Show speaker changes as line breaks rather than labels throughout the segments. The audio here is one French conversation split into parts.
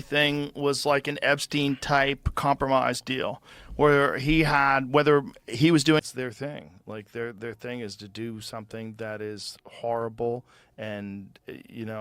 everything was like an Epstein type compromise deal where he had whether he was doing it's their thing. Like their thing is to do something that is horrible and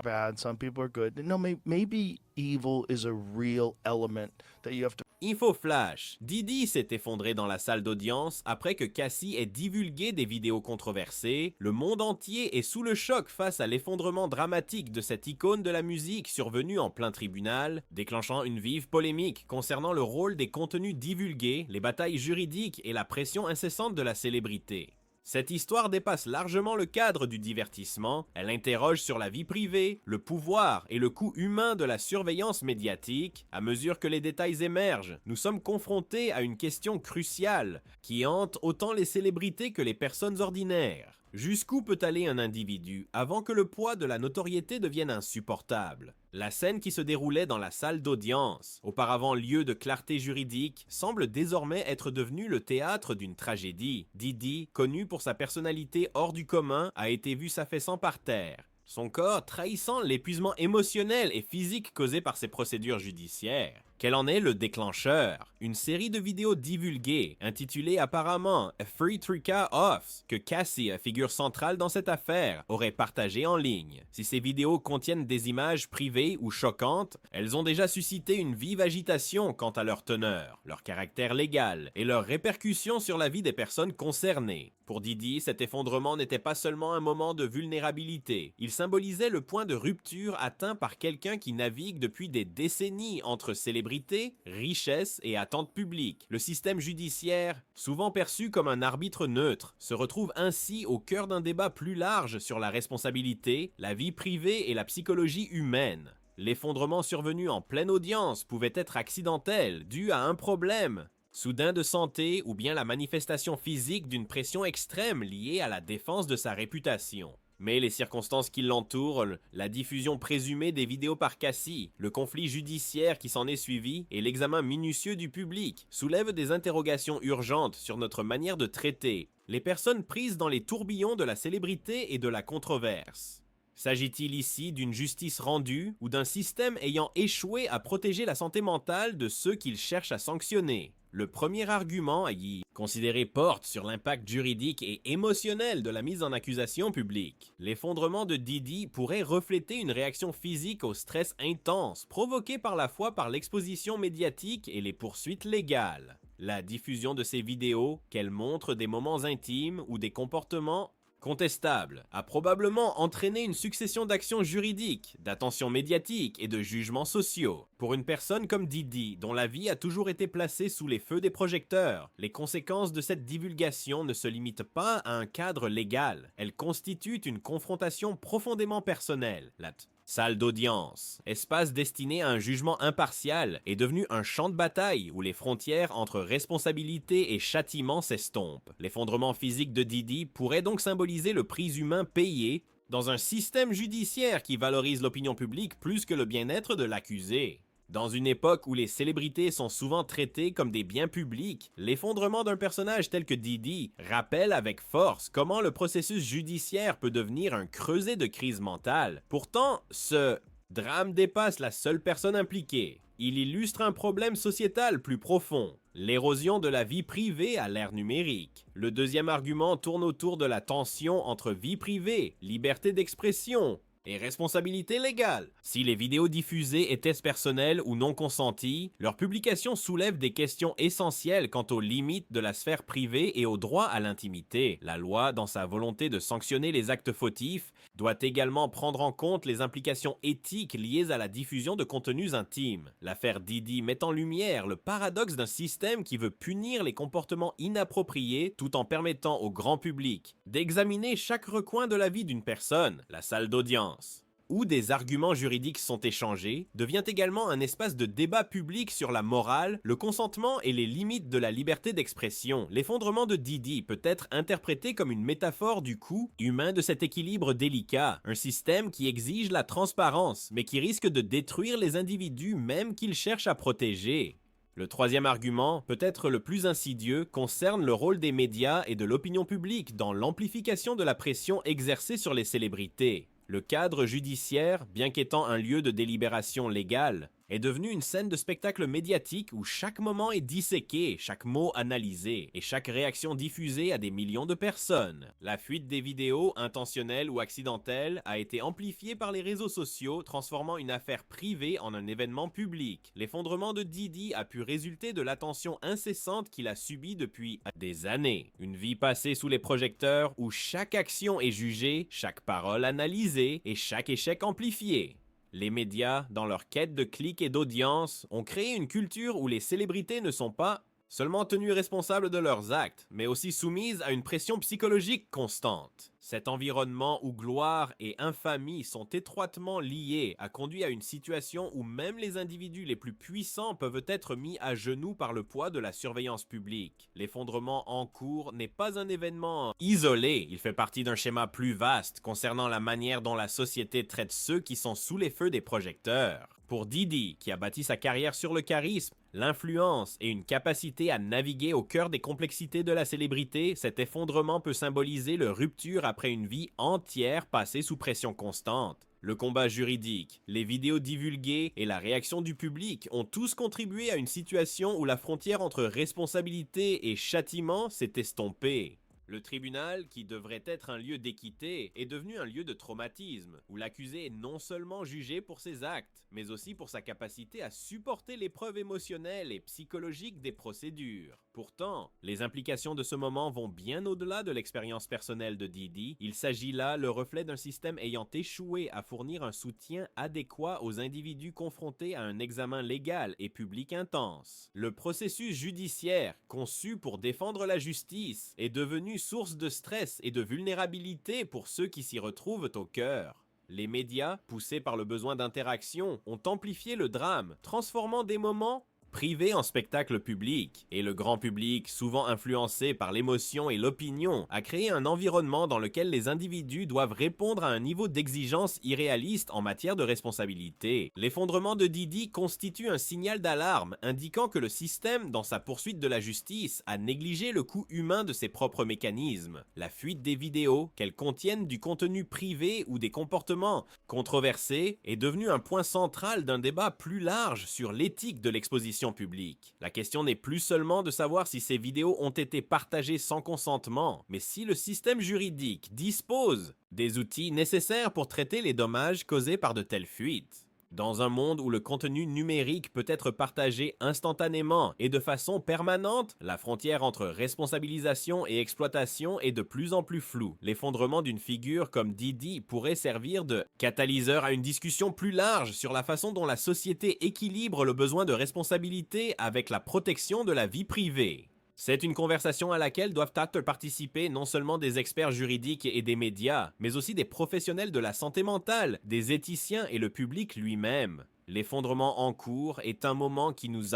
bad. Some people are good. No, maybe evil is a real element that you have to.
Info flash, Diddy s'est effondré dans la salle d'audience après que Cassie ait divulgué des vidéos controversées. Le monde entier est sous le choc face à l'effondrement dramatique de cette icône de la musique survenue en plein tribunal, déclenchant une vive polémique concernant le rôle des contenus divulgués, les batailles juridiques et la pression incessante de la célébrité. Cette histoire dépasse largement le cadre du divertissement, elle interroge sur la vie privée, le pouvoir et le coût humain de la surveillance médiatique. À mesure que les détails émergent, nous sommes confrontés à une question cruciale qui hante autant les célébrités que les personnes ordinaires. Jusqu'où peut aller un individu avant que le poids de la notoriété devienne insupportable? La scène qui se déroulait dans la salle d'audience, auparavant lieu de clarté juridique, semble désormais être devenue le théâtre d'une tragédie. Diddy, connu pour sa personnalité hors du commun, a été vu s'affaissant par terre. Son corps trahissant l'épuisement émotionnel et physique causé par ses procédures judiciaires. Quel en est le déclencheur? Une série de vidéos divulguées, intitulée apparemment A Free Trika Offs, que Cassie, figure centrale dans cette affaire, aurait partagé en ligne. Si ces vidéos contiennent des images privées ou choquantes, elles ont déjà suscité une vive agitation quant à leur teneur, leur caractère légal et leurs répercussions sur la vie des personnes concernées. Pour Diddy, cet effondrement n'était pas seulement un moment de vulnérabilité, il symbolisait le point de rupture atteint par quelqu'un qui navigue depuis des décennies entre célébrité, richesse et attente publique. Le système judiciaire, souvent perçu comme un arbitre neutre, se retrouve ainsi au cœur d'un débat plus large sur la responsabilité, la vie privée et la psychologie humaine. L'effondrement survenu en pleine audience pouvait être accidentel, dû à un problème soudain de santé ou bien la manifestation physique d'une pression extrême liée à la défense de sa réputation. Mais les circonstances qui l'entourent, la diffusion présumée des vidéos par Cassie, le conflit judiciaire qui s'en est suivi et l'examen minutieux du public soulèvent des interrogations urgentes sur notre manière de traiter les personnes prises dans les tourbillons de la célébrité et de la controverse. S'agit-il ici d'une justice rendue ou d'un système ayant échoué à protéger la santé mentale de ceux qu'il cherche à sanctionner? Le premier argument à y considérer porte sur l'impact juridique et émotionnel de la mise en accusation publique. L'effondrement de Diddy pourrait refléter une réaction physique au stress intense provoqué par la fois par l'exposition médiatique et les poursuites légales. La diffusion de ces vidéos, qu'elles montrent des moments intimes ou des comportements contestable, a probablement entraîné une succession d'actions juridiques, d'attention médiatique et de jugements sociaux. Pour une personne comme Diddy, dont la vie a toujours été placée sous les feux des projecteurs, les conséquences de cette divulgation ne se limitent pas à un cadre légal. Elles constituent une confrontation profondément personnelle. La salle d'audience, espace destiné à un jugement impartial, est devenu un champ de bataille où les frontières entre responsabilité et châtiment s'estompent. L'effondrement physique de Diddy pourrait donc symboliser le prix humain payé dans un système judiciaire qui valorise l'opinion publique plus que le bien-être de l'accusé. Dans une époque où les célébrités sont souvent traitées comme des biens publics, l'effondrement d'un personnage tel que Diddy rappelle avec force comment le processus judiciaire peut devenir un creuset de crise mentale. Pourtant, ce drame dépasse la seule personne impliquée. Il illustre un problème sociétal plus profond, l'érosion de la vie privée à l'ère numérique. Le deuxième argument tourne autour de la tension entre vie privée, liberté d'expression et responsabilité légale. Si les vidéos diffusées étaient personnelles ou non consenties, leur publication soulève des questions essentielles quant aux limites de la sphère privée et au droit à l'intimité. La loi, dans sa volonté de sanctionner les actes fautifs, doit également prendre en compte les implications éthiques liées à la diffusion de contenus intimes. L'affaire Diddy met en lumière le paradoxe d'un système qui veut punir les comportements inappropriés tout en permettant au grand public d'examiner chaque recoin de la vie d'une personne. La salle d'audience, où des arguments juridiques sont échangés, devient également un espace de débat public sur la morale, le consentement et les limites de la liberté d'expression. L'effondrement de Diddy peut être interprété comme une métaphore du coût humain de cet équilibre délicat, un système qui exige la transparence, mais qui risque de détruire les individus même qu'il cherche à protéger. Le troisième argument, peut-être le plus insidieux, concerne le rôle des médias et de l'opinion publique dans l'amplification de la pression exercée sur les célébrités. Le cadre judiciaire, bien qu'étant un lieu de délibération légale, est devenue une scène de spectacle médiatique où chaque moment est disséqué, chaque mot analysé et chaque réaction diffusée à des millions de personnes. La fuite des vidéos, intentionnelles ou accidentelles, a été amplifiée par les réseaux sociaux, transformant une affaire privée en un événement public. L'effondrement de Diddy a pu résulter de l'attention incessante qu'il a subie depuis des années. Une vie passée sous les projecteurs où chaque action est jugée, chaque parole analysée et chaque échec amplifié. Les médias, dans leur quête de clics et d'audience, ont créé une culture où les célébrités ne sont pas seulement tenues responsables de leurs actes, mais aussi soumises à une pression psychologique constante. Cet environnement où gloire et infamie sont étroitement liés a conduit à une situation où même les individus les plus puissants peuvent être mis à genoux par le poids de la surveillance publique. L'effondrement en cours n'est pas un événement isolé, il fait partie d'un schéma plus vaste concernant la manière dont la société traite ceux qui sont sous les feux des projecteurs. Pour Diddy, qui a bâti sa carrière sur le charisme, l'influence et une capacité à naviguer au cœur des complexités de la célébrité, cet effondrement peut symboliser le rupture après une vie entière passée sous pression constante. Le combat juridique, les vidéos divulguées et la réaction du public ont tous contribué à une situation où la frontière entre responsabilité et châtiment s'est estompée. Le tribunal, qui devrait être un lieu d'équité, est devenu un lieu de traumatisme, où l'accusé est non seulement jugé pour ses actes, mais aussi pour sa capacité à supporter l'épreuve émotionnelle et psychologique des procédures. Pourtant, les implications de ce moment vont bien au-delà de l'expérience personnelle de Diddy. Il s'agit là le reflet d'un système ayant échoué à fournir un soutien adéquat aux individus confrontés à un examen légal et public intense. Le processus judiciaire, conçu pour défendre la justice, est devenu source de stress et de vulnérabilité pour ceux qui s'y retrouvent au cœur. Les médias, poussés par le besoin d'interaction, ont amplifié le drame, transformant des moments privés en spectacle public, et le grand public, souvent influencé par l'émotion et l'opinion, a créé un environnement dans lequel les individus doivent répondre à un niveau d'exigence irréaliste en matière de responsabilité. L'effondrement de Diddy constitue un signal d'alarme, indiquant que le système, dans sa poursuite de la justice, a négligé le coût humain de ses propres mécanismes. La fuite des vidéos, qu'elles contiennent du contenu privé ou des comportements controversés, est devenue un point central d'un débat plus large sur l'éthique de l'exposition publique. La question n'est plus seulement de savoir si ces vidéos ont été partagées sans consentement, mais si le système juridique dispose des outils nécessaires pour traiter les dommages causés par de telles fuites. Dans un monde où le contenu numérique peut être partagé instantanément et de façon permanente, la frontière entre responsabilisation et exploitation est de plus en plus floue. L'effondrement d'une figure comme Diddy pourrait servir de catalyseur à une discussion plus large sur la façon dont la société équilibre le besoin de responsabilité avec la protection de la vie privée. C'est une conversation à laquelle doivent participer non seulement des experts juridiques et des médias, mais aussi des professionnels de la santé mentale, des éthiciens et le public lui-même. L'effondrement en cours est un moment qui nous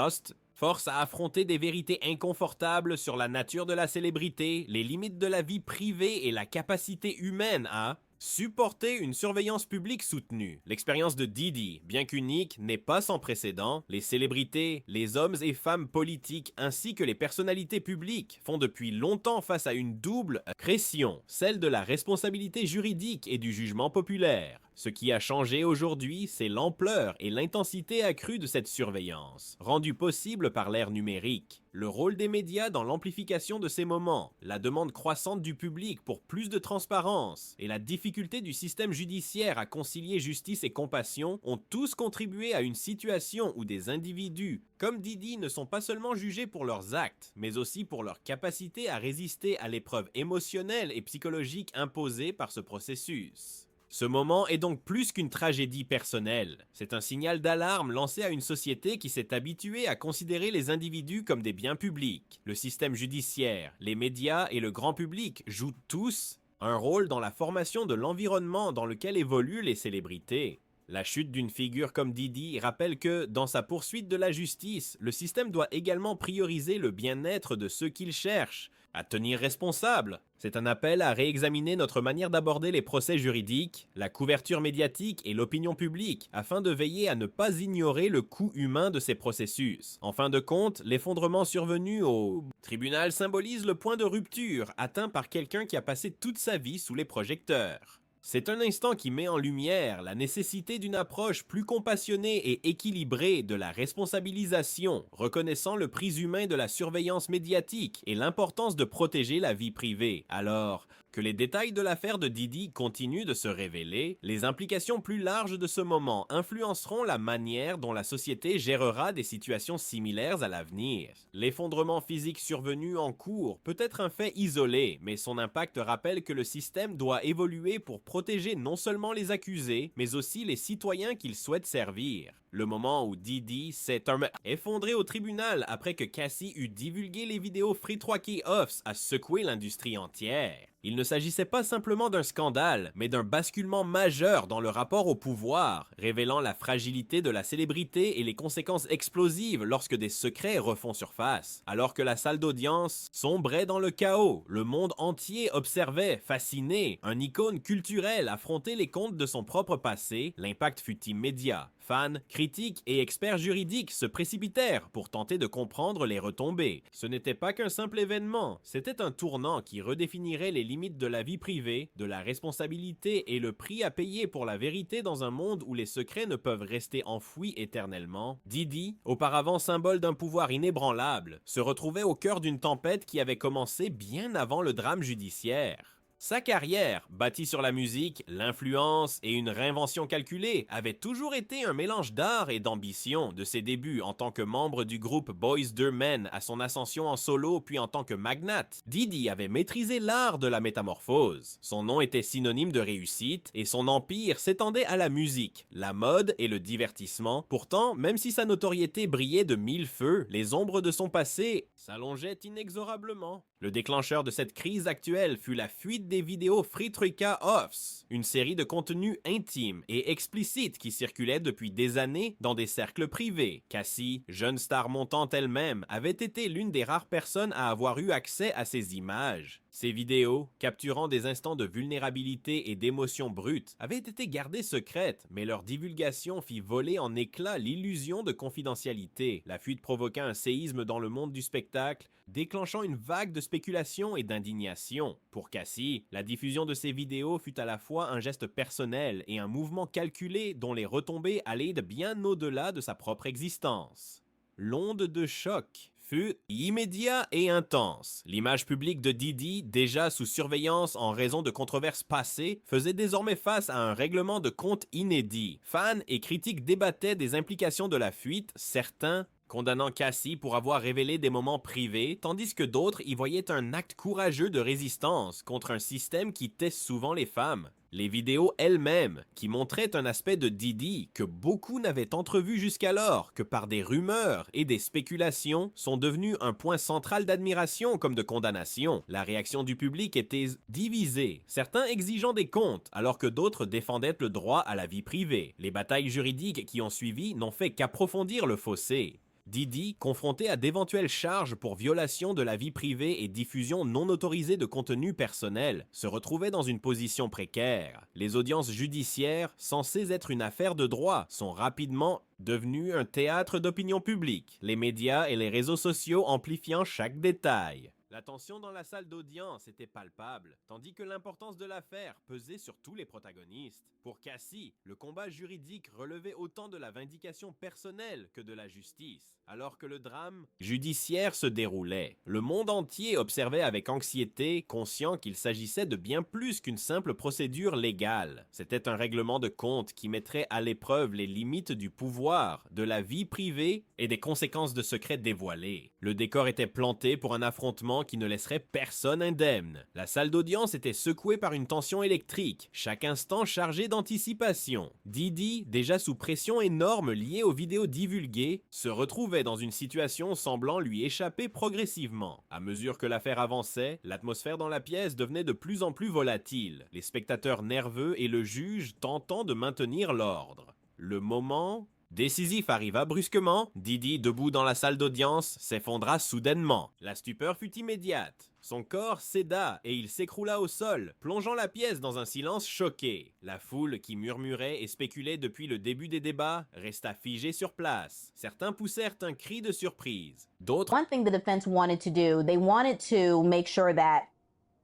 force à affronter des vérités inconfortables sur la nature de la célébrité, les limites de la vie privée et la capacité humaine à supporter une surveillance publique soutenue. L'expérience de Diddy, bien qu'unique, n'est pas sans précédent. Les célébrités, les hommes et femmes politiques ainsi que les personnalités publiques font depuis longtemps face à une double pression, celle de la responsabilité juridique et du jugement populaire. Ce qui a changé aujourd'hui, c'est l'ampleur et l'intensité accrue de cette surveillance, rendue possible par l'ère numérique. Le rôle des médias dans l'amplification de ces moments, la demande croissante du public pour plus de transparence et la difficulté du système judiciaire à concilier justice et compassion ont tous contribué à une situation où des individus comme Diddy ne sont pas seulement jugés pour leurs actes, mais aussi pour leur capacité à résister à l'épreuve émotionnelle et psychologique imposée par ce processus. Ce moment est donc plus qu'une tragédie personnelle. C'est un signal d'alarme lancé à une société qui s'est habituée à considérer les individus comme des biens publics. Le système judiciaire, les médias et le grand public jouent tous un rôle dans la formation de l'environnement dans lequel évoluent les célébrités. La chute d'une figure comme Diddy rappelle que, dans sa poursuite de la justice, le système doit également prioriser le bien-être de ceux qu'il cherche à tenir responsables. C'est un appel à réexaminer notre manière d'aborder les procès juridiques, la couverture médiatique et l'opinion publique, afin de veiller à ne pas ignorer le coût humain de ces processus. En fin de compte, l'effondrement survenu au tribunal symbolise le point de rupture atteint par quelqu'un qui a passé toute sa vie sous les projecteurs. C'est un instant qui met en lumière la nécessité d'une approche plus compassionnée et équilibrée de la responsabilisation, reconnaissant le prix humain de la surveillance médiatique et l'importance de protéger la vie privée. Alors que les détails de l'affaire de Diddy continuent de se révéler, les implications plus larges de ce moment influenceront la manière dont la société gérera des situations similaires à l'avenir. L'effondrement physique survenu en cours peut être un fait isolé, mais son impact rappelle que le système doit évoluer pour protéger non seulement les accusés, mais aussi les citoyens qu'il souhaite servir. Le moment où Diddy s'est effondré au tribunal après que Cassie eut divulgué les vidéos Free 3K Offs a secoué l'industrie entière. Il ne s'agissait pas simplement d'un scandale, mais d'un basculement majeur dans le rapport au pouvoir, révélant la fragilité de la célébrité et les conséquences explosives lorsque des secrets refont surface. Alors que la salle d'audience sombrait dans le chaos, le monde entier observait, fasciné, un icône culturel affronter les comptes de son propre passé. L'impact fut immédiat. Fans, critiques et experts juridiques se précipitèrent pour tenter de comprendre les retombées. Ce n'était pas qu'un simple événement, c'était un tournant qui redéfinirait les limites de la vie privée, de la responsabilité et le prix à payer pour la vérité dans un monde où les secrets ne peuvent rester enfouis éternellement. Diddy, auparavant symbole d'un pouvoir inébranlable, se retrouvait au cœur d'une tempête qui avait commencé bien avant le drame judiciaire. Sa carrière, bâtie sur la musique, l'influence et une réinvention calculée, avait toujours été un mélange d'art et d'ambition, de ses débuts en tant que membre du groupe Boyz II Men à son ascension en solo puis en tant que magnate. Diddy avait maîtrisé l'art de la métamorphose. Son nom était synonyme de réussite et son empire s'étendait à la musique, la mode et le divertissement. Pourtant, même si sa notoriété brillait de mille feux, les ombres de son passé s'allongeaient inexorablement. Le déclencheur de cette crise actuelle fut la fuite des vidéos Free 3K Offs, une série de contenus intimes et explicites qui circulait depuis des années dans des cercles privés. Cassie, jeune star montante elle-même, avait été l'une des rares personnes à avoir eu accès à ces images. Ces vidéos, capturant des instants de vulnérabilité et d'émotion brute, avaient été gardées secrètes, mais leur divulgation fit voler en éclats l'illusion de confidentialité. La fuite provoqua un séisme dans le monde du spectacle, déclenchant une vague de spéculation et d'indignation. Pour Cassie, la diffusion de ces vidéos fut à la fois un geste personnel et un mouvement calculé dont les retombées allaient bien au-delà de sa propre existence. L'onde de choc fut immédiat et intense. L'image publique de Diddy, déjà sous surveillance en raison de controverses passées, faisait désormais face à un règlement de compte inédit. Fans et critiques débattaient des implications de la fuite, certains condamnant Cassie pour avoir révélé des moments privés, tandis que d'autres y voyaient un acte courageux de résistance contre un système qui teste souvent les femmes. Les vidéos elles-mêmes, qui montraient un aspect de Diddy que beaucoup n'avaient entrevu jusqu'alors que par des rumeurs et des spéculations, sont devenues un point central d'admiration comme de condamnation. La réaction du public était divisée, certains exigeant des comptes, alors que d'autres défendaient le droit à la vie privée. Les batailles juridiques qui ont suivi n'ont fait qu'approfondir le fossé. Diddy, confronté à d'éventuelles charges pour violation de la vie privée et diffusion non autorisée de contenu personnel, se retrouvait dans une position précaire. Les audiences judiciaires, censées être une affaire de droit, sont rapidement devenues un théâtre d'opinion publique, les médias et les réseaux sociaux amplifiant chaque détail. La tension dans la salle d'audience était palpable, tandis que l'importance de l'affaire pesait sur tous les protagonistes. Pour Cassie, le combat juridique relevait autant de la vindication personnelle que de la justice. Alors que le drame judiciaire se déroulait, le monde entier observait avec anxiété, conscient qu'il s'agissait de bien plus qu'une simple procédure légale. C'était un règlement de compte qui mettrait à l'épreuve les limites du pouvoir, de la vie privée et des conséquences de secrets dévoilés. Le décor était planté pour un affrontement qui ne laisserait personne indemne. La salle d'audience était secouée par une tension électrique, chaque instant chargé d'anticipation. Diddy, déjà sous pression énorme liée aux vidéos divulguées, se retrouvait dans une situation semblant lui échapper progressivement. À mesure que l'affaire avançait, l'atmosphère dans la pièce devenait de plus en plus volatile, les spectateurs nerveux et le juge tentant de maintenir l'ordre. Le moment décisif arriva brusquement. Diddy, debout dans la salle d'audience, s'effondra soudainement. La stupeur fut immédiate. Son corps céda et il s'écroula au sol, plongeant la pièce dans un silence choqué. La foule qui murmurait et spéculait depuis le début des débats resta figée sur place. Certains poussèrent un cri de surprise. D'autres...
One thing the defense wanted to do, they wanted to make sure that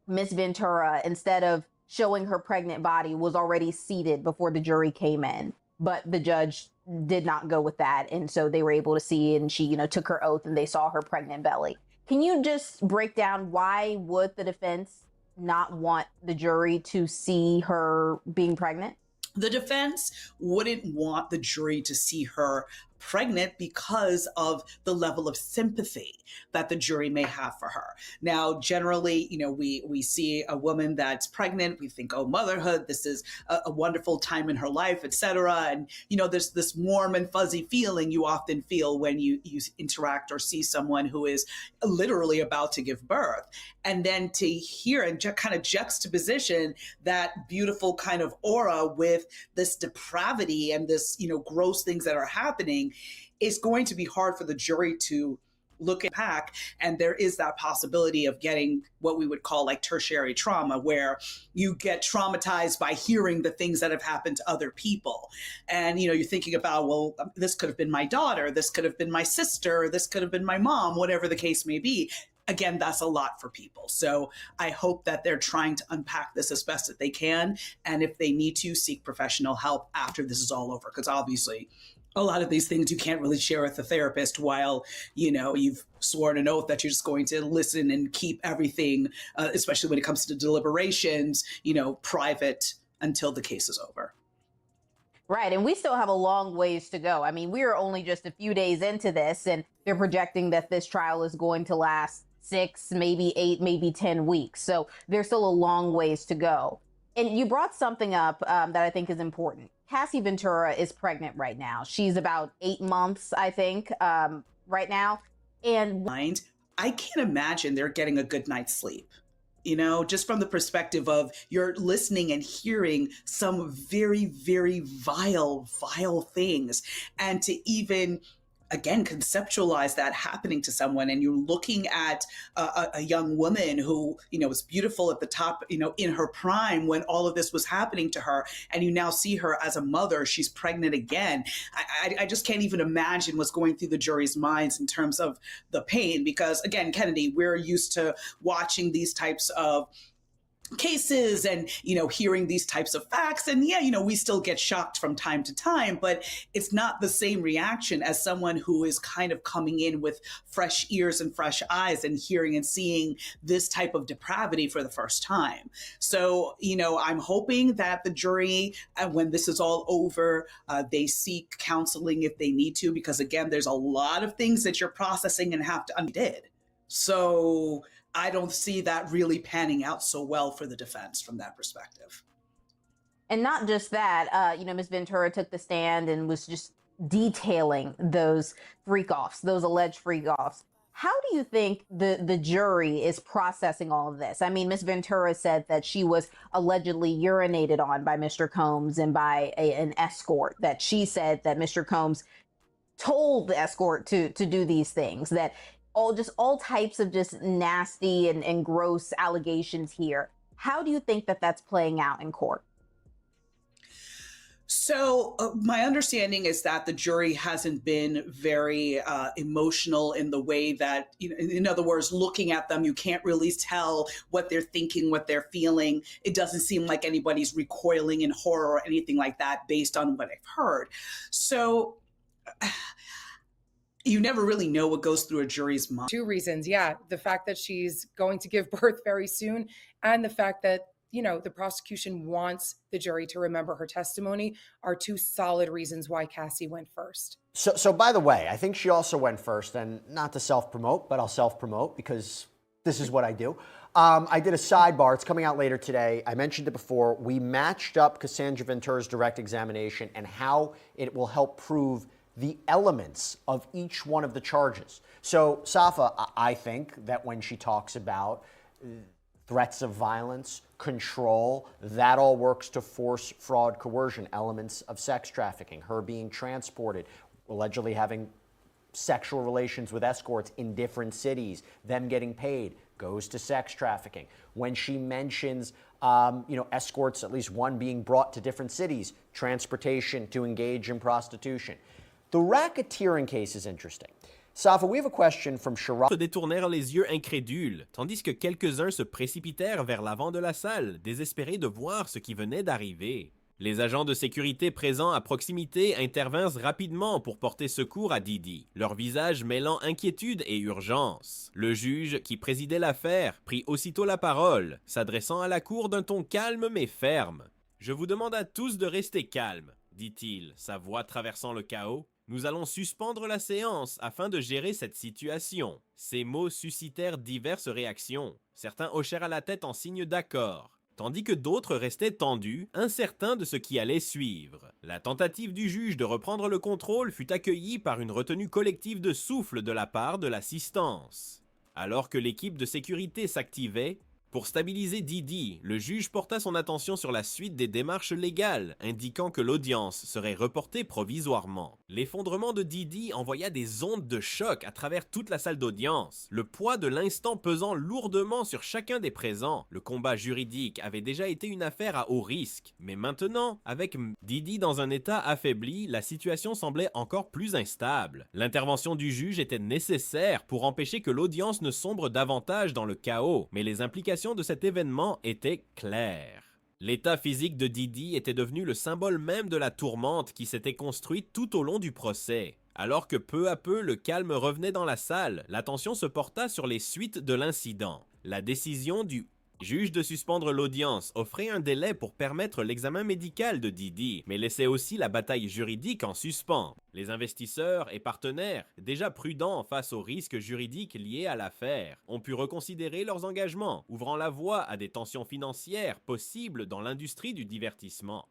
Miss Ventura, instead of showing her pregnant body was already seated before the jury came in, but the judge did not go with that, and so they were able to see, and she, took her oath and they saw her pregnant belly. Can you just break down why would the defense not want the jury to see her being pregnant?
The defense wouldn't want the jury to see her pregnant because of the level of sympathy that the jury may have for her. Now, generally, we see a woman that's pregnant, we think, oh, motherhood, this is a wonderful time in her life, etc. And, there's this warm and fuzzy feeling you often feel when you interact or see someone who is literally about to give birth. And then to hear and kind of juxtaposition that beautiful kind of aura with this depravity and this, gross things that are happening, is going to be hard for the jury to look at back. And there is that possibility of getting what we would call like tertiary trauma, where you get traumatized by hearing the things that have happened to other people. And, you're thinking about, well, this could have been my daughter, this could have been my sister, this could have been my mom, whatever the case may be. Again, that's a lot for people. So I hope that they're trying to unpack this as best that they can. And if they need to, seek professional help after this is all over. Because obviously, a lot of these things you can't really share with a therapist while, you've sworn an oath that you're just going to listen and keep everything, especially when it comes to deliberations, private until the case is over.
Right. And we still have a long ways to go. I mean, we are only just a few days into this, and they're projecting that this trial is going to last 6, maybe 8, maybe 10 weeks. So there's still a long ways to go. And you brought something up that I think is important. Cassie Ventura is pregnant right now. She's about 8 months, I think, right now. And
I can't imagine they're getting a good night's sleep. Just from the perspective of you're listening and hearing some very, very vile things. And to even, again, conceptualize that happening to someone, and you're looking at a young woman who, was beautiful at the top, in her prime when all of this was happening to her, and you now see her as a mother, she's pregnant again. I just can't even imagine what's going through the jury's minds in terms of the pain, because again, Kennedy, we're used to watching these types of cases and, hearing these types of facts. And yeah, we still get shocked from time to time, but it's not the same reaction as someone who is kind of coming in with fresh ears and fresh eyes and hearing and seeing this type of depravity for the first time. So, I'm hoping that the jury, when this is all over, they seek counseling if they need to, because again, there's a lot of things that you're processing and have to undid. So I don't see that really panning out so well for the defense from that perspective.
And not just that, Ms. Ventura took the stand and was just detailing those freak-offs, those alleged freak-offs. How do you think the jury is processing all of this? I mean, Ms. Ventura said that she was allegedly urinated on by Mr. Combs and by an escort, that she said that Mr. Combs told the escort to do these things, that all types of just nasty and gross allegations here. How do you think that that's playing out in court?
So my understanding is that the jury hasn't been very emotional in the way that, in other words, looking at them, you can't really tell what they're thinking, what they're feeling. It doesn't seem like anybody's recoiling in horror or anything like that based on what I've heard. So you never really know what goes through a jury's mind.
2 reasons. Yeah. The fact that she's going to give birth very soon, and the fact that, the prosecution wants the jury to remember her testimony, are 2 solid reasons why Cassie went first.
So by the way, I think she also went first, and not to self-promote, but I'll self-promote because this is what I do. I did a sidebar. It's coming out later today. I mentioned it before. We matched up Cassandra Ventura's direct examination and how it will help prove the elements of each one of the charges. So, Safa, I think that when she talks about threats of violence, control, that all works to force, fraud, coercion, elements of sex trafficking, her being transported, allegedly having sexual relations with escorts in different cities, them getting paid, goes to sex trafficking. When she mentions, escorts, at least one being brought to different cities, transportation to engage in prostitution. The racketeering case is interesting. Safa, we have a question from Shiraz.
Se détournèrent les yeux incrédules, tandis que quelques-uns se précipitèrent vers l'avant de la salle, désespérés de voir ce qui venait d'arriver. Les agents de sécurité présents à proximité intervinrent rapidement pour porter secours à Didi, leur visage mêlant inquiétude et urgence. Le juge, qui présidait l'affaire, prit aussitôt la parole, s'adressant à la cour d'un ton calme mais ferme. « Je vous demande à tous de rester calmes, » dit-il, sa voix traversant le chaos. « Nous allons suspendre la séance afin de gérer cette situation. » Ces mots suscitèrent diverses réactions. Certains hochèrent à la tête en signe d'accord, tandis que d'autres restaient tendus, incertains de ce qui allait suivre. La tentative du juge de reprendre le contrôle fut accueillie par une retenue collective de souffle de la part de l'assistance. Alors que l'équipe de sécurité s'activait, pour stabiliser Didi, le juge porta son attention sur la suite des démarches légales, indiquant que l'audience serait reportée provisoirement. L'effondrement de Didi envoya des ondes de choc à travers toute la salle d'audience, le poids de l'instant pesant lourdement sur chacun des présents. Le combat juridique avait déjà été une affaire à haut risque, mais maintenant, avec Didi dans un état affaibli, la situation semblait encore plus instable. L'intervention du juge était nécessaire pour empêcher que l'audience ne sombre davantage dans le chaos, mais les implications de cet événement était claire. L'état physique de Didi était devenu le symbole même de la tourmente qui s'était construite tout au long du procès. Alors que peu à peu le calme revenait dans la salle, l'attention se porta sur les suites de l'incident. La décision du juge de suspendre l'audience offrait un délai pour permettre l'examen médical de Didi, mais laissait aussi la bataille juridique en suspens. Les investisseurs et partenaires, déjà prudents face aux risques juridiques liés à l'affaire, ont pu reconsidérer leurs engagements, ouvrant la voie à des tensions financières possibles dans l'industrie du divertissement.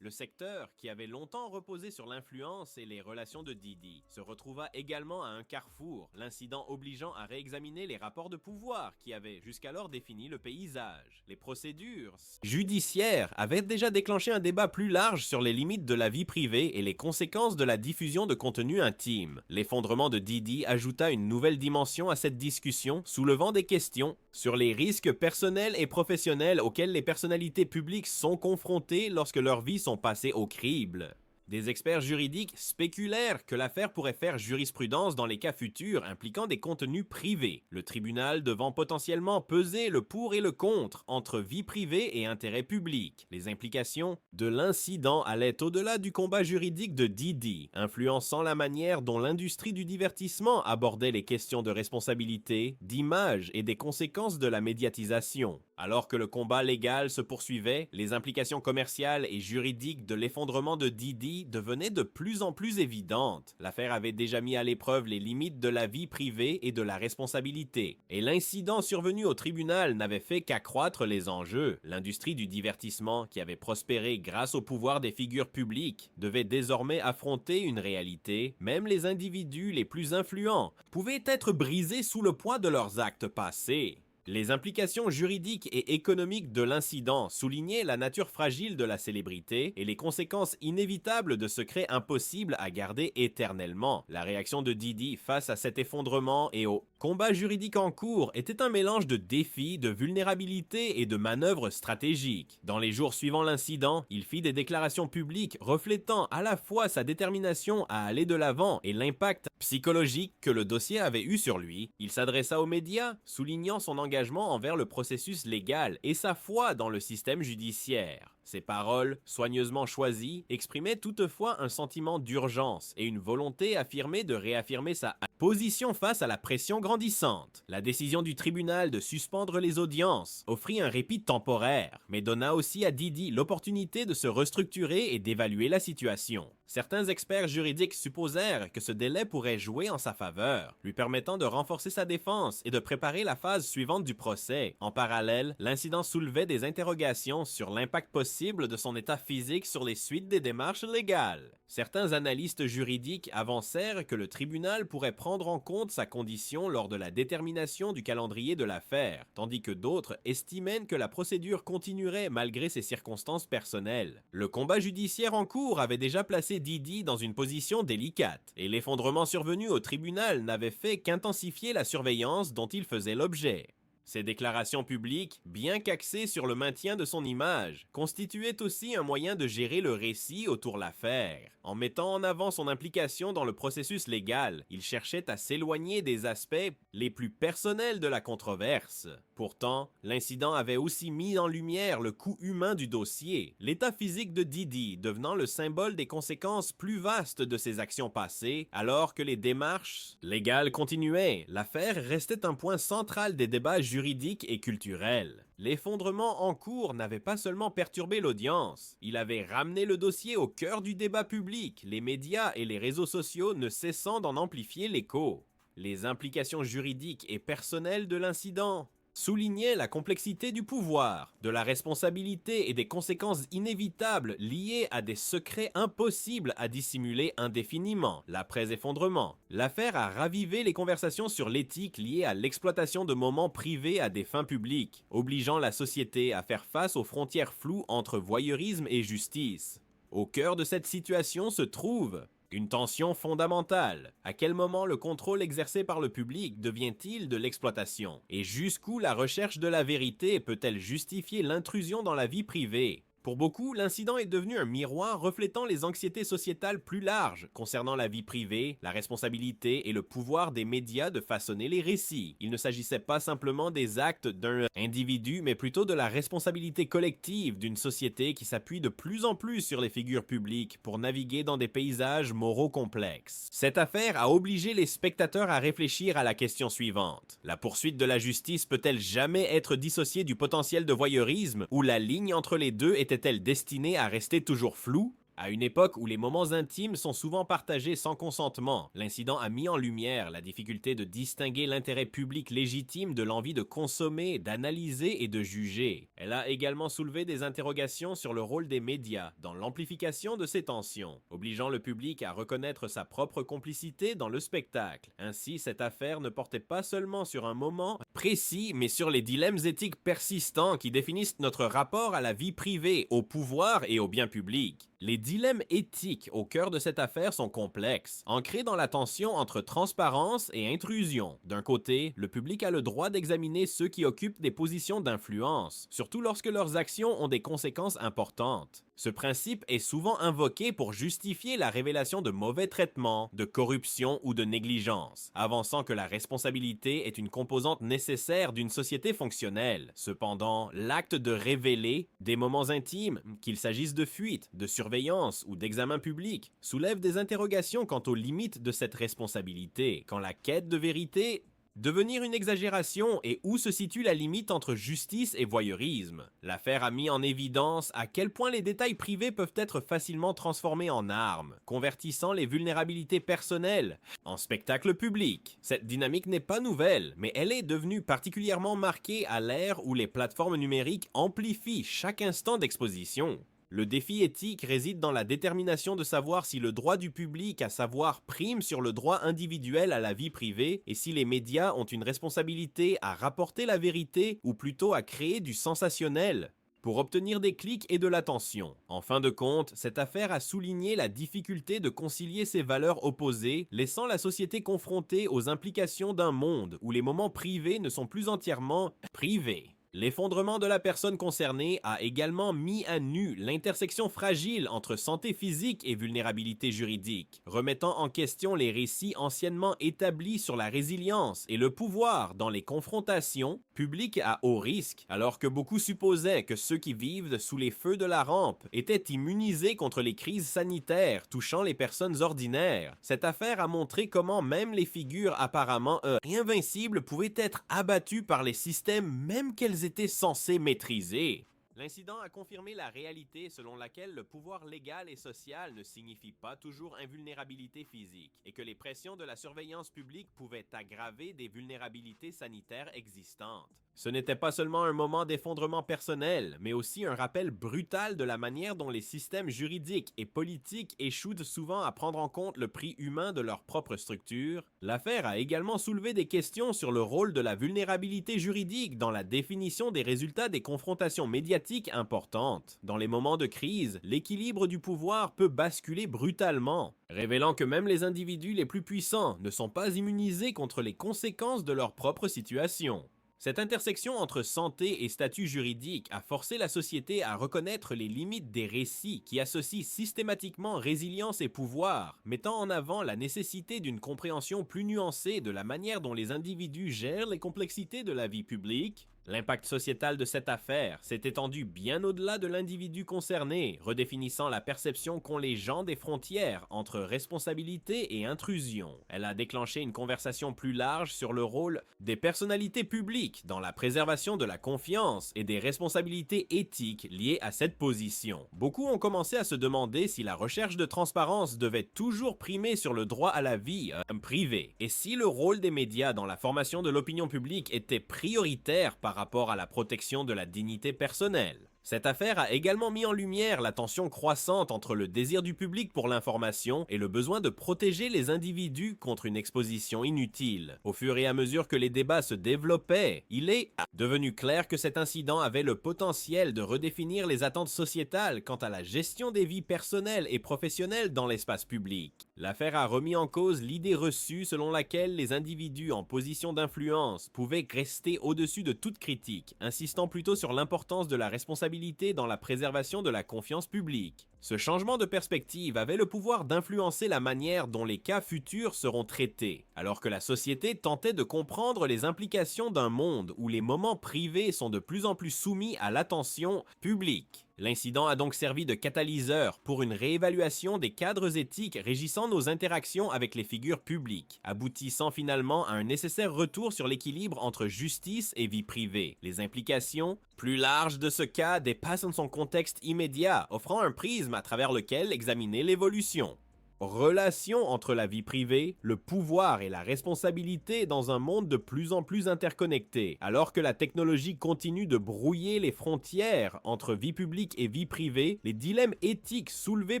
Le secteur, qui avait longtemps reposé sur l'influence et les relations de Didi, se retrouva également à un carrefour, l'incident obligeant à réexaminer les rapports de pouvoir qui avaient jusqu'alors défini le paysage. Les procédures judiciaires avaient déjà déclenché un débat plus large sur les limites de la vie privée et les conséquences de la diffusion de contenu intime. L'effondrement de Didi ajouta une nouvelle dimension à cette discussion, soulevant des questions sur les risques personnels et professionnels auxquels les personnalités publiques sont confrontées lorsque leurs vies sont passées au crible. Des experts juridiques spéculèrent que l'affaire pourrait faire jurisprudence dans les cas futurs impliquant des contenus privés, le tribunal devant potentiellement peser le pour et le contre entre vie privée et intérêt public. Les implications de l'incident allaient au-delà du combat juridique de Didi, influençant la manière dont l'industrie du divertissement abordait les questions de responsabilité, d'image et des conséquences de la médiatisation. Alors que le combat légal se poursuivait, les implications commerciales et juridiques de l'effondrement de Didi devenaient de plus en plus évidentes. L'affaire avait déjà mis à l'épreuve les limites de la vie privée et de la responsabilité. Et l'incident survenu au tribunal n'avait fait qu'accroître les enjeux. L'industrie du divertissement, qui avait prospéré grâce au pouvoir des figures publiques, devait désormais affronter une réalité. Même les individus les plus influents pouvaient être brisés sous le poids de leurs actes passés. Les implications juridiques et économiques de l'incident soulignaient la nature fragile de la célébrité et les conséquences inévitables de secrets impossibles à garder éternellement. La réaction de Didi face à cet effondrement et au combat juridique en cours était un mélange de défis, de vulnérabilité et de manœuvres stratégiques. Dans les jours suivant l'incident, il fit des déclarations publiques reflétant à la fois sa détermination à aller de l'avant et l'impact psychologique que le dossier avait eu sur lui. Il s'adressa aux médias, soulignant son engagement envers le processus légal et sa foi dans le système judiciaire. Ces paroles, soigneusement choisies, exprimaient toutefois un sentiment d'urgence et une volonté affirmée de réaffirmer sa position face à la pression grandissante. La décision du tribunal de suspendre les audiences offrit un répit temporaire, mais donna aussi à Didi l'opportunité de se restructurer et d'évaluer la situation. Certains experts juridiques supposèrent que ce délai pourrait jouer en sa faveur, lui permettant de renforcer sa défense et de préparer la phase suivante du procès. En parallèle, l'incident soulevait des interrogations sur l'impact possible de son état physique sur les suites des démarches légales. Certains analystes juridiques avancèrent que le tribunal pourrait prendre en compte sa condition lors de la détermination du calendrier de l'affaire, tandis que d'autres estimaient que la procédure continuerait malgré ses circonstances personnelles. Le combat judiciaire en cours avait déjà placé Didi dans une position délicate, et l'effondrement survenu au tribunal n'avait fait qu'intensifier la surveillance dont il faisait l'objet. Ces déclarations publiques, bien qu'axées sur le maintien de son image, constituaient aussi un moyen de gérer le récit autour de l'affaire. En mettant en avant son implication dans le processus légal, il cherchait à s'éloigner des aspects les plus personnels de la controverse. Pourtant, l'incident avait aussi mis en lumière le coût humain du dossier, l'état physique de Didi devenant le symbole des conséquences plus vastes de ses actions passées, alors que les démarches légales continuaient. L'affaire restait un point central des débats juridiques et culturels. L'effondrement en cours n'avait pas seulement perturbé l'audience, il avait ramené le dossier au cœur du débat public, les médias et les réseaux sociaux ne cessant d'en amplifier l'écho. Les implications juridiques et personnelles de l'incident soulignait la complexité du pouvoir, de la responsabilité et des conséquences inévitables liées à des secrets impossibles à dissimuler indéfiniment, l'après-effondrement. L'affaire a ravivé les conversations sur l'éthique liée à l'exploitation de moments privés à des fins publiques, obligeant la société à faire face aux frontières floues entre voyeurisme et justice. Au cœur de cette situation se trouve une tension fondamentale. À quel moment le contrôle exercé par le public devient-il de l'exploitation? Et jusqu'où la recherche de la vérité peut-elle justifier l'intrusion dans la vie privée? Pour beaucoup, l'incident est devenu un miroir reflétant les anxiétés sociétales plus larges concernant la vie privée, la responsabilité et le pouvoir des médias de façonner les récits. Il ne s'agissait pas simplement des actes d'un individu, mais plutôt de la responsabilité collective d'une société qui s'appuie de plus en plus sur les figures publiques pour naviguer dans des paysages moraux complexes. Cette affaire a obligé les spectateurs à réfléchir à la question suivante. La poursuite de la justice peut-elle jamais être dissociée du potentiel de voyeurisme, où la ligne entre les deux était-elle destinée à rester toujours floue? À une époque où les moments intimes sont souvent partagés sans consentement, l'incident a mis en lumière la difficulté de distinguer l'intérêt public légitime de l'envie de consommer, d'analyser et de juger. Elle a également soulevé des interrogations sur le rôle des médias dans l'amplification de ces tensions, obligeant le public à reconnaître sa propre complicité dans le spectacle. Ainsi, cette affaire ne portait pas seulement sur un moment précis, mais sur les dilemmes éthiques persistants qui définissent notre rapport à la vie privée, au pouvoir et au bien public. Les dilemmes éthiques au cœur de cette affaire sont complexes, ancrés dans la tension entre transparence et intrusion. D'un côté, le public a le droit d'examiner ceux qui occupent des positions d'influence, surtout lorsque leurs actions ont des conséquences importantes. Ce principe est souvent invoqué pour justifier la révélation de mauvais traitements, de corruption ou de négligence, avançant que la responsabilité est une composante nécessaire d'une société fonctionnelle. Cependant, l'acte de révéler des moments intimes, qu'il s'agisse de fuite, de surveillance ou d'examen public, soulève des interrogations quant aux limites de cette responsabilité, quand la quête de vérité devenir une exagération et où se situe la limite entre justice et voyeurisme. L'affaire a mis en évidence à quel point les détails privés peuvent être facilement transformés en armes, convertissant les vulnérabilités personnelles en spectacle public. Cette dynamique n'est pas nouvelle, mais elle est devenue particulièrement marquée à l'ère où les plateformes numériques amplifient chaque instant d'exposition. Le défi éthique réside dans la détermination de savoir si le droit du public à savoir prime sur le droit individuel à la vie privée et si les médias ont une responsabilité à rapporter la vérité ou plutôt à créer du sensationnel pour obtenir des clics et de l'attention. En fin de compte, cette affaire a souligné la difficulté de concilier ces valeurs opposées, laissant la société confrontée aux implications d'un monde où les moments privés ne sont plus entièrement privés. L'effondrement de la personne concernée a également mis à nu l'intersection fragile entre santé physique et vulnérabilité juridique, remettant en question les récits anciennement établis sur la résilience et le pouvoir dans les confrontations publiques à haut risque, alors que beaucoup supposaient que ceux qui vivent sous les feux de la rampe étaient immunisés contre les crises sanitaires touchant les personnes ordinaires. Cette affaire a montré comment même les figures apparemment invincibles pouvaient être abattues par les systèmes même qu'elles étaient censées maîtriser. L'incident a confirmé la réalité selon laquelle le pouvoir légal et social ne signifie pas toujours invulnérabilité physique et que les pressions de la surveillance publique pouvaient aggraver des vulnérabilités sanitaires existantes. Ce n'était pas seulement un moment d'effondrement personnel, mais aussi un rappel brutal de la manière dont les systèmes juridiques et politiques échouent souvent à prendre en compte le prix humain de leur propre structure. L'affaire a également soulevé des questions sur le rôle de la vulnérabilité juridique dans la définition des résultats des confrontations médiatiques importantes. Dans les moments de crise, l'équilibre du pouvoir peut basculer brutalement, révélant que même les individus les plus puissants ne sont pas immunisés contre les conséquences de leur propre situation. Cette intersection entre santé et statut juridique a forcé la société à reconnaître les limites des récits qui associent systématiquement résilience et pouvoir, mettant en avant la nécessité d'une compréhension plus nuancée de la manière dont les individus gèrent les complexités de la vie publique. L'impact sociétal de cette affaire s'est étendu bien au-delà de l'individu concerné, redéfinissant la perception qu'ont les gens des frontières entre responsabilité et intrusion. Elle a déclenché une conversation plus large sur le rôle des personnalités publiques dans la préservation de la confiance et des responsabilités éthiques liées à cette position. Beaucoup ont commencé à se demander si la recherche de transparence devait toujours primer sur le droit à la vie privée, et si le rôle des médias dans la formation de l'opinion publique était prioritaire par rapport à la protection de la dignité personnelle. Cette affaire a également mis en lumière la tension croissante entre le désir du public pour l'information et le besoin de protéger les individus contre une exposition inutile. Au fur et à mesure que les débats se développaient, il est devenu clair que cet incident avait le potentiel de redéfinir les attentes sociétales quant à la gestion des vies personnelles et professionnelles dans l'espace public. L'affaire a remis en cause l'idée reçue selon laquelle les individus en position d'influence pouvaient rester au-dessus de toute critique, insistant plutôt sur l'importance de la responsabilité dans la préservation de la confiance publique. Ce changement de perspective avait le pouvoir d'influencer la manière dont les cas futurs seront traités, alors que la société tentait de comprendre les implications d'un monde où les moments privés sont de plus en plus soumis à l'attention publique. L'incident a donc servi de catalyseur pour une réévaluation des cadres éthiques régissant nos interactions avec les figures publiques, aboutissant finalement à un nécessaire retour sur l'équilibre entre justice et vie privée. Les implications plus larges de ce cas dépassent son contexte immédiat, offrant un prisme à travers lequel examiner l'évolution. Relation entre la vie privée, le pouvoir et la responsabilité dans un monde de plus en plus interconnecté. Alors que la technologie continue de brouiller les frontières entre vie publique et vie privée, les dilemmes éthiques soulevés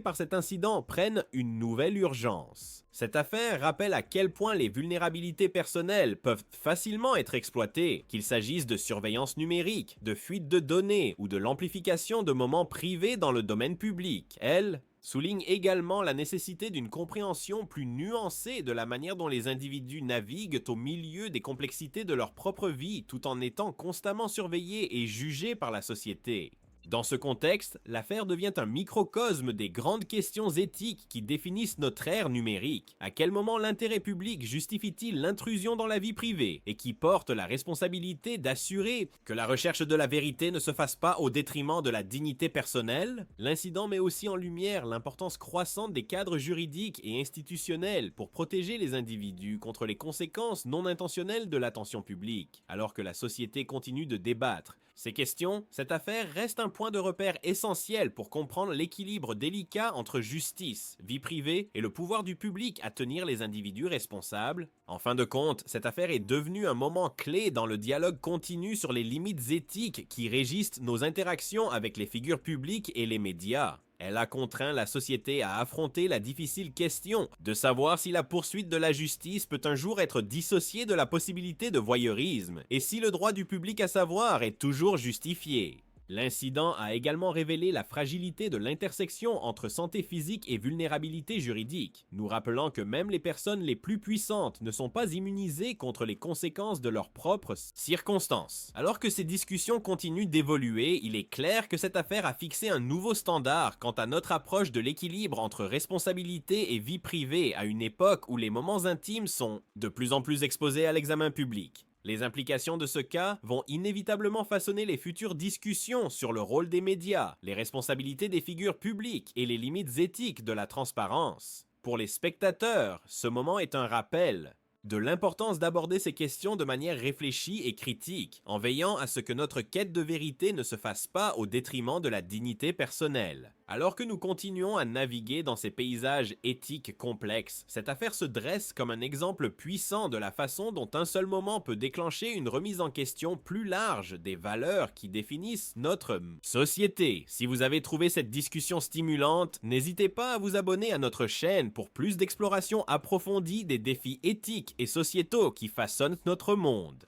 par cet incident prennent une nouvelle urgence. Cette affaire rappelle à quel point les vulnérabilités personnelles peuvent facilement être exploitées, qu'il s'agisse de surveillance numérique, de fuite de données ou de l'amplification de moments privés dans le domaine public. Elle souligne également la nécessité d'une compréhension plus nuancée de la manière dont les individus naviguent au milieu des complexités de leur propre vie tout en étant constamment surveillés et jugés par la société. Dans ce contexte, l'affaire devient un microcosme des grandes questions éthiques qui définissent notre ère numérique. À quel moment l'intérêt public justifie-t-il l'intrusion dans la vie privée et qui porte la responsabilité d'assurer que la recherche de la vérité ne se fasse pas au détriment de la dignité personnelle? L'incident met aussi en lumière l'importance croissante des cadres juridiques et institutionnels pour protéger les individus contre les conséquences non intentionnelles de l'attention publique, alors que la société continue de débattre. Ces questions, cette affaire reste un point de repère essentiel pour comprendre l'équilibre délicat entre justice, vie privée et le pouvoir du public à tenir les individus responsables. En fin de compte, cette affaire est devenue un moment clé dans le dialogue continu sur les limites éthiques qui régissent nos interactions avec les figures publiques et les médias. Elle a contraint la société à affronter la difficile question de savoir si la poursuite de la justice peut un jour être dissociée de la possibilité de voyeurisme, et si le droit du public à savoir est toujours justifié. L'incident a également révélé la fragilité de l'intersection entre santé physique et vulnérabilité juridique, nous rappelant que même les personnes les plus puissantes ne sont pas immunisées contre les conséquences de leurs propres circonstances. Alors que ces discussions continuent d'évoluer, il est clair que cette affaire a fixé un nouveau standard quant à notre approche de l'équilibre entre responsabilité et vie privée à une époque où les moments intimes sont de plus en plus exposés à l'examen public. Les implications de ce cas vont inévitablement façonner les futures discussions sur le rôle des médias, les responsabilités des figures publiques et les limites éthiques de la transparence. Pour les spectateurs, ce moment est un rappel de l'importance d'aborder ces questions de manière réfléchie et critique, en veillant à ce que notre quête de vérité ne se fasse pas au détriment de la dignité personnelle. Alors que nous continuons à naviguer dans ces paysages éthiques complexes, cette affaire se dresse comme un exemple puissant de la façon dont un seul moment peut déclencher une remise en question plus large des valeurs qui définissent notre société. Si vous avez trouvé cette discussion stimulante, n'hésitez pas à vous abonner à notre chaîne pour plus d'exploration approfondie des défis éthiques et sociétaux qui façonnent notre monde.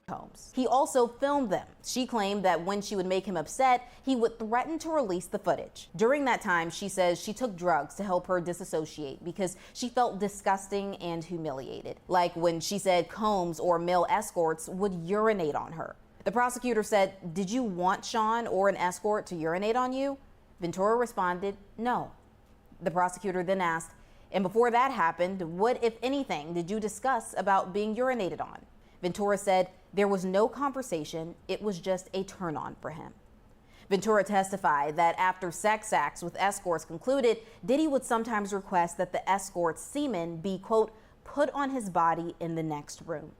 He also filmed them. She claimed that when she would make him upset, he would threaten to release the footage. During that time, she says she took drugs to help her disassociate because she felt disgusting and humiliated. Like when she said Combs or male escorts would urinate on her. The prosecutor said, "Did you want Sean or an escort to urinate on you?" Ventura responded, "No." The prosecutor then asked, "And before that happened, what, if anything, did you discuss about being urinated on?" Ventura said there was no conversation, it was just a turn on for him. Ventura testified that after sex acts with escorts concluded, Diddy would sometimes request that the escort's semen be, quote, put on his body in the next room.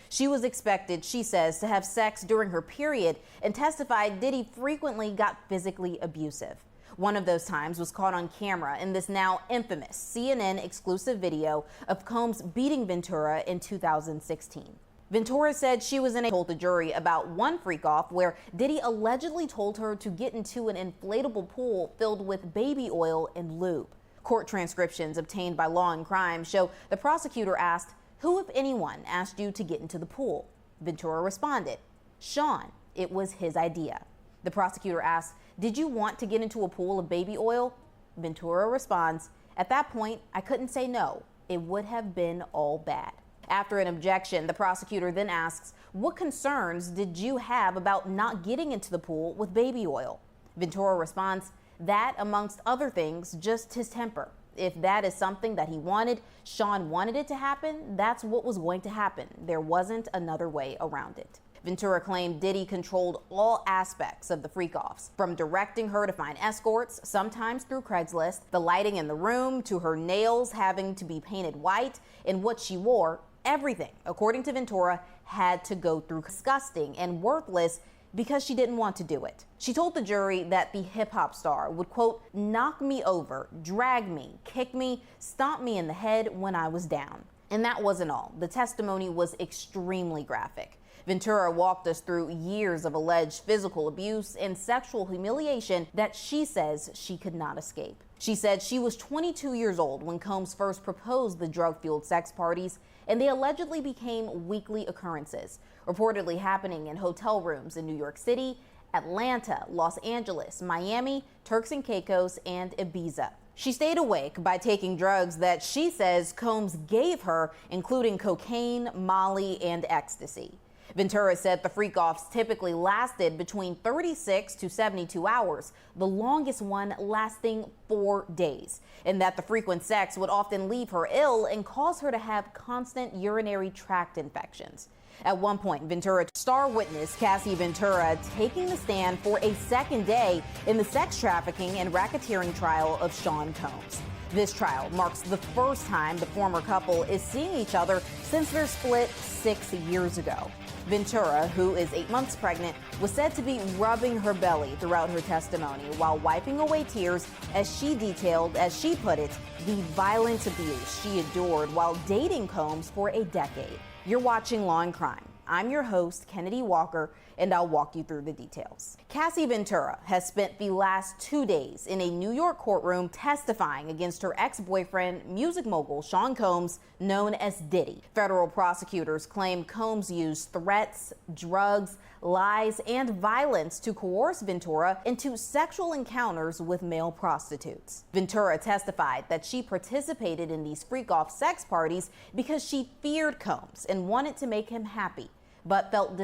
She was expected, she says, to have sex during her period and testified Diddy frequently got physically abusive. One of those times was caught on camera in this now infamous CNN exclusive video of Combs beating Ventura in 2016. Ventura said she was told the jury about one freak-off where Diddy allegedly told her to get into an inflatable pool filled with baby oil and lube. Court transcriptions obtained by Law and Crime show the prosecutor asked, "Who, if anyone, asked you to get into the pool?" Ventura responded, "Sean, it was his idea." The prosecutor asked, "Did you want to get into a pool of baby oil?" Ventura responds, "At that point, I couldn't say no. It would have been all bad." After an objection, the prosecutor then asks, "What concerns did you have about not getting into the pool with baby oil?" Ventura responds, "That, amongst other things, just his temper. If that is something that he wanted, Sean wanted it to happen, that's what was going to happen. There wasn't another way around it." Ventura claimed Diddy controlled all aspects of the freak-offs, from directing her to find escorts, sometimes through Craigslist, the lighting in the room, to her nails having to be painted white, and what she wore. Everything, according to Ventura, had to go through disgusting and worthless because she didn't want to do it. She told the jury that the hip-hop star would, quote, knock me over, drag me, kick me, stomp me in the head when I was down. And that wasn't all. The testimony was extremely graphic. Ventura walked us through years of alleged physical abuse and sexual humiliation that she says she could not escape. She said she was 22 years old when Combs first proposed the drug-fueled sex parties, and they allegedly became weekly occurrences, reportedly happening in hotel rooms in New York City, Atlanta, Los Angeles, Miami, Turks and Caicos, and Ibiza. She stayed awake by taking drugs that she says Combs gave her, including cocaine, Molly, and ecstasy. Ventura said the freak-offs typically lasted between 36 to 72 hours, the longest one lasting 4 days, and that the frequent sex would often leave her ill and cause her to have constant urinary tract infections. At one point, Ventura star witness Cassie Ventura taking the stand for a second day in the sex trafficking and racketeering trial of Sean Combs. This trial marks the first time the former couple is seeing each other since their split 6 years ago. Ventura, who is 8 months pregnant, was said to be rubbing her belly throughout her testimony while wiping away tears as she detailed, as she put it, the violent abuse she endured while dating Combs for a decade. You're watching Law and Crime. I'm your host, Kennedy Walker, and I'll walk you through the details. Cassie Ventura has spent the last 2 days in a New York courtroom testifying against her ex-boyfriend, music mogul Sean Combs, known as Diddy. Federal prosecutors claim Combs used threats, drugs, lies, and violence to coerce Ventura into sexual encounters with male prostitutes. Ventura testified that she participated in these freak-off sex parties because she feared Combs and wanted to make him happy, but felt